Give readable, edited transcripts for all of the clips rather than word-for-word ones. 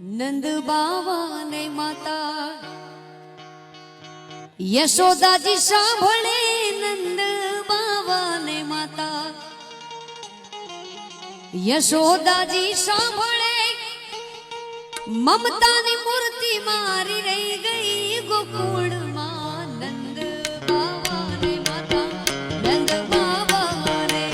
નંદ બાવા ને માતા યશોદાજી સાંભળે નંદ બાવા ને માતા યશોદાજી સાંભળે મમતાની મૂર્તિ મારી રહી ગઈ ગોકુળમાં નંદ બાવા ને માતા નંદ બાવા રે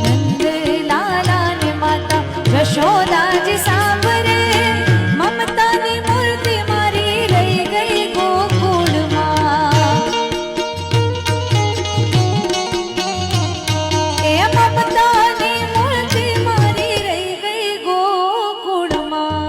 નંદ લાલા ને માતા યશોદાજી સાંભળે મમતાની મૂર્તિ મારી રહી ગઈ ગોકુળમાં એ મમતાની મૂર્તિ મારી રહી ગઈ ગોકુળમાં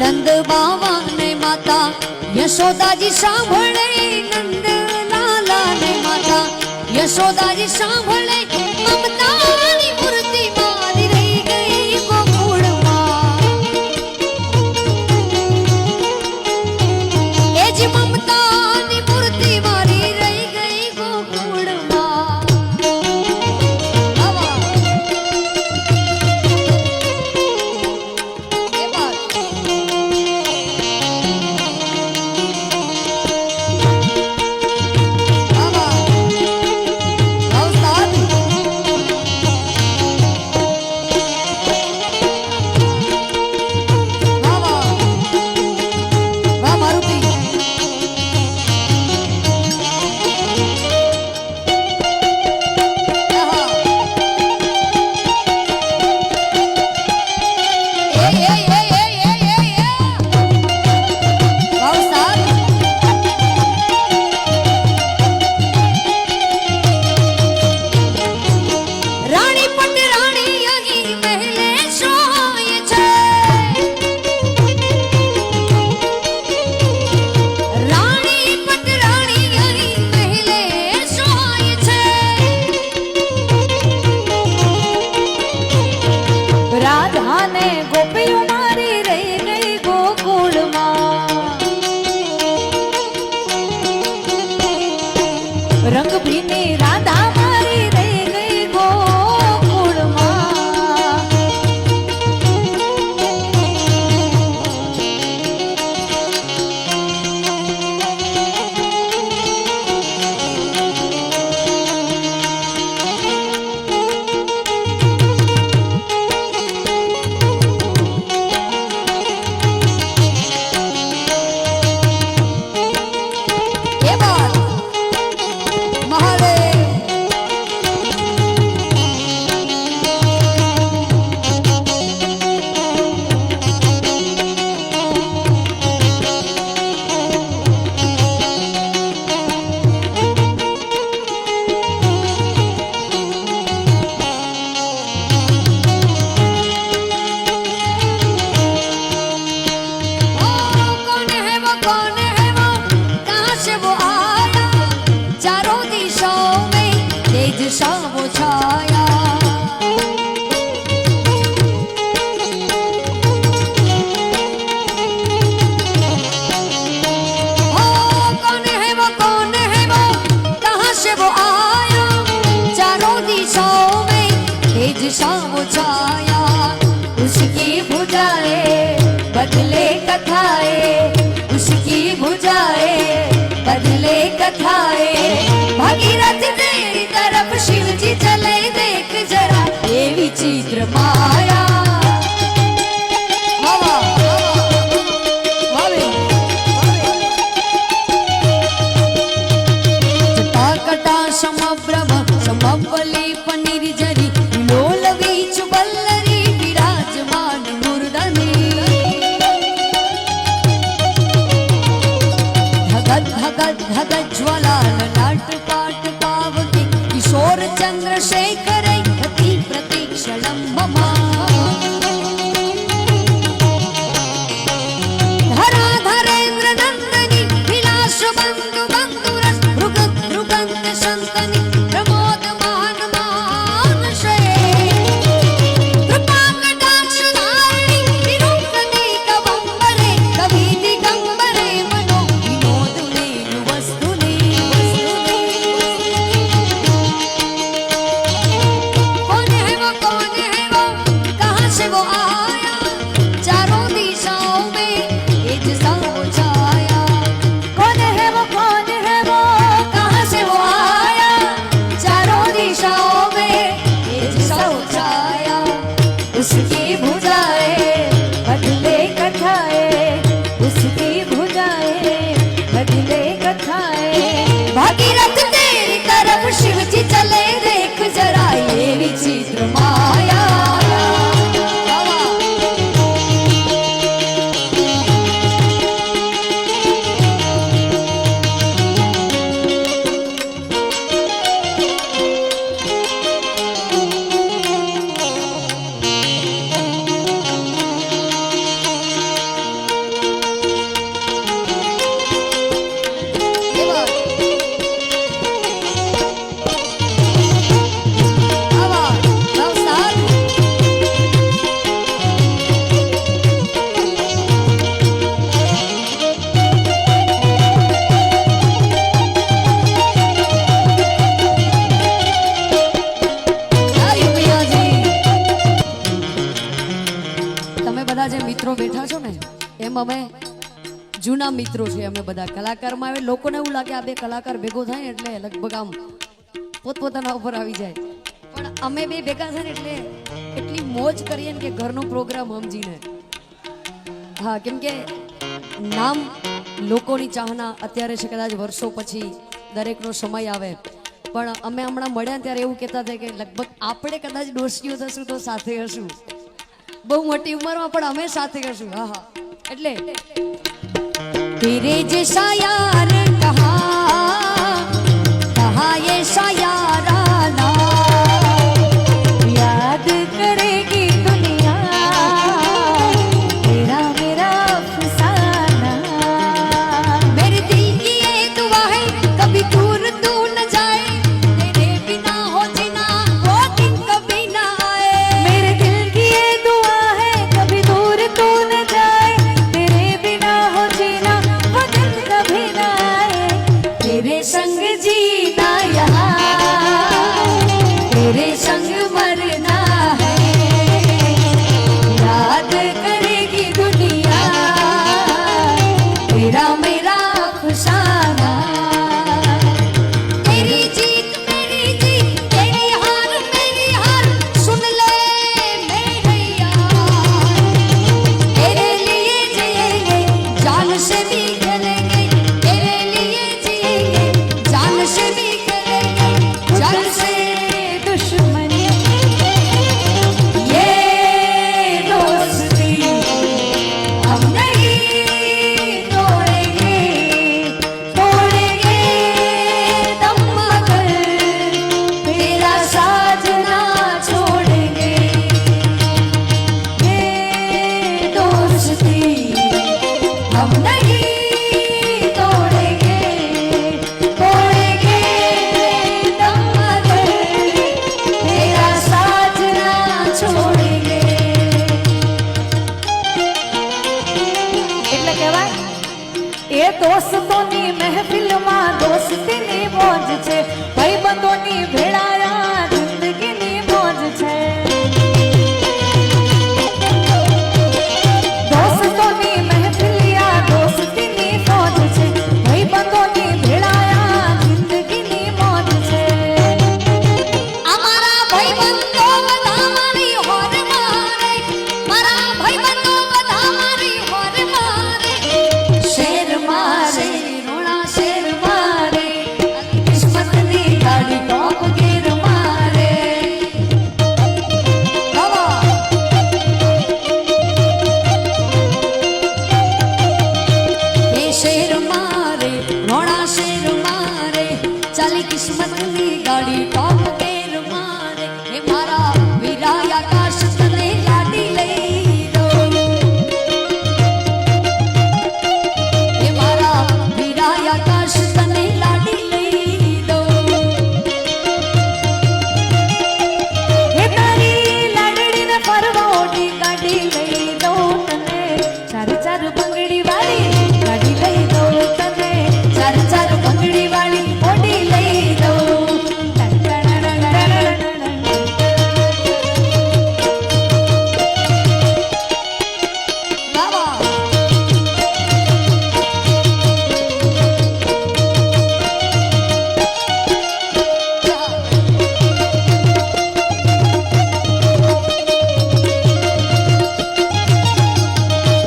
નંદ બાવા ને માતા યશોદાજી સાંભળે નંદ લાલા ને માતા યશોદાજી સાંભળે મમતાની મૂર્તિ મારી રહી ગઈ ગોકુળમાં એ જ મમતાની મૂર્તિ મારી રહી ગઈ ગોકુળમાં આવા એ બાત આવા बदले कथाए भागीरथ तेरी तरफ शिव जी चले देख जरा ये विचित्र माया समप्रभ समपलीप निर्जरी लोलवीच वल्लरी विराजमान मूर्धनि धगत धगत धगत ज्वला ललाट पाट पावकी किशोर चंद्रशेखर गति प्रतीक्षणं मम धरा धरेन्द्र नंदनी विलास बंधु बंधुरस मृगत मृगंत संतनि प्रमोद मान मानसे कृपा कटाक्ष धारिणी निरूपणे कवंबरे कवि दिगंबरे मनो विनोदने वस्तुने कौन है वो कहाँ से वो आया चारों दिशाओं में एक सा वो छाया कौन है वो कहाँ से वो आया चारों दिशाओं में एक सा वो छाया उसकी भुजाएं बदले कथाएं उसकी भुजाएं बदले कथाएं भागीरथ तेरी तरफ शिव जी चले देख जरा ये विचित्र माया તમે બધા જે મિત્રો બેઠા છો ને એમ અમે જૂના મિત્રો છે અમે બધા કલાકારમાં આવે લોકોને એવું લાગે આ બે કલાકાર ભેગો થાય એટલે લગભગ આમ પોતપોતાના ઉપર આવી જાય પણ અમે બે ભેગા થાય ને એટલે એટલી મોજ કરીએ ને કે ઘરનો પ્રોગ્રામ સમજીને હા કેમ કે નામ લોકોની ચાહના અત્યારે છે કદાચ વર્ષો પછી દરેકનો સમય આવે પણ અમે હમણાં મળ્યા ત્યારે એવું કહેતા હતા કે લગભગ આપણે કદાચ ડોશીઓ થશું તો સાથે હશું બહુ મોટી ઉંમરમાં પણ અમે સાથે હશું હા હા એટલે तेरे जैसा यार कहाँ ये शायाराना याद करेगी दुनिया तेरा मेरा अफसाना मेरे दिल की ये दुआ है कभी दूर तू न जाए तेरे बिना हो जीना वो दिन कभी ना आए मेरे दिल की ये दुआ है कभी दूर तू न जाए तेरे बिना हो जीना वो दिन कभी न आए શેર મારે ચાલી કિસ્મતની ગાડી ટોપ ગેર મારે હે મારા વીરા આકાશ તને લાડી લઈ દઉં હે મારા વીરા આકાશ તને લાડી લઈ દઉં હે તારી લાડડીને ફરવા ઓડી ગાડી લઈ દઉં તને ચાર ચાર બંગડી વાળી ગાડી લઈ દઉં તને ચાર ચાર બંગડી વાળી ઓડી લઈ દઉં બાબા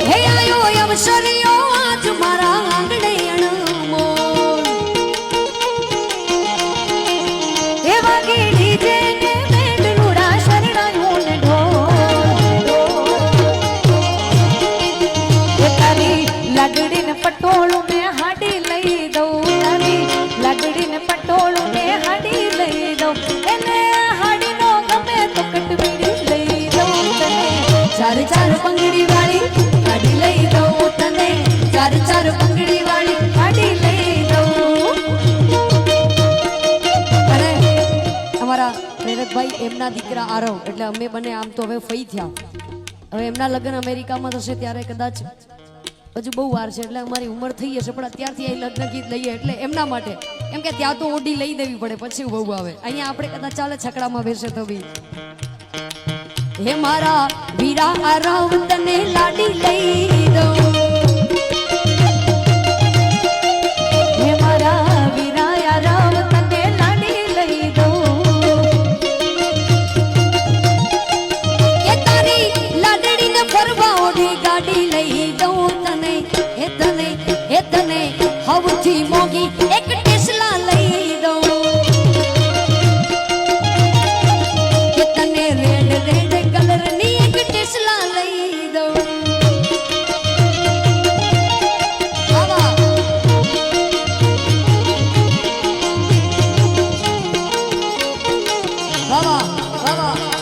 હે આયો અવસરિયો આજ મારા આંગણે અણમોલ હે વાગે ડીજે ને બેંડલુડા શરણાયું ને ઢોલ હે તારી લાડડીને પટોળું ને હાડી લઈ દઉં તારી લાડડીને પટોળું ને હાડી લઈ દઉં એને હાડીનો ગમે તો કટવીરી લઈ દઉં તને ચાર ચાર બંગડી વાળી ગાડી લઈ દઉં તને ચાર ચાર બંગડી વાળી હાડી લઈ દઉં અને અમારા પ્રેરકભાઈ એમના દીકરા આરવ એટલે અમે બંને આમ તો હવે ફઈ થયા હવે એમના લગ્ન અમેરિકામાં થશે ત્યારે કદાચ હજુ બહુ વાર છે એટલે અમારી ઉંમર થઈ હશે પણ અત્યારથી અહીં લગ્ન ગીત લઈએ એટલે એમના માટે એમ કે ત્યાં તો ઓડી લઈ દેવી પડે પછી બહુ આવે અહીંયા આપણે કદાચ ચાલે છકડામાં બેસે તો બી હે મારા વીરા આરવ તને લાડી લઈ દઉં હે મારા વીરાયા રામ તને લાડી લઈ દઉં કે તારી લાડડીને ફરવા ઓડી ગાડી લઈ દઉં તને હે તને હવથી મોગી એક ટેસ્લા લઈ દઉં કે તને રેડ રેડ કલરની એક ટેસ્લા લઈ દઉં બાબા બાબા બાબા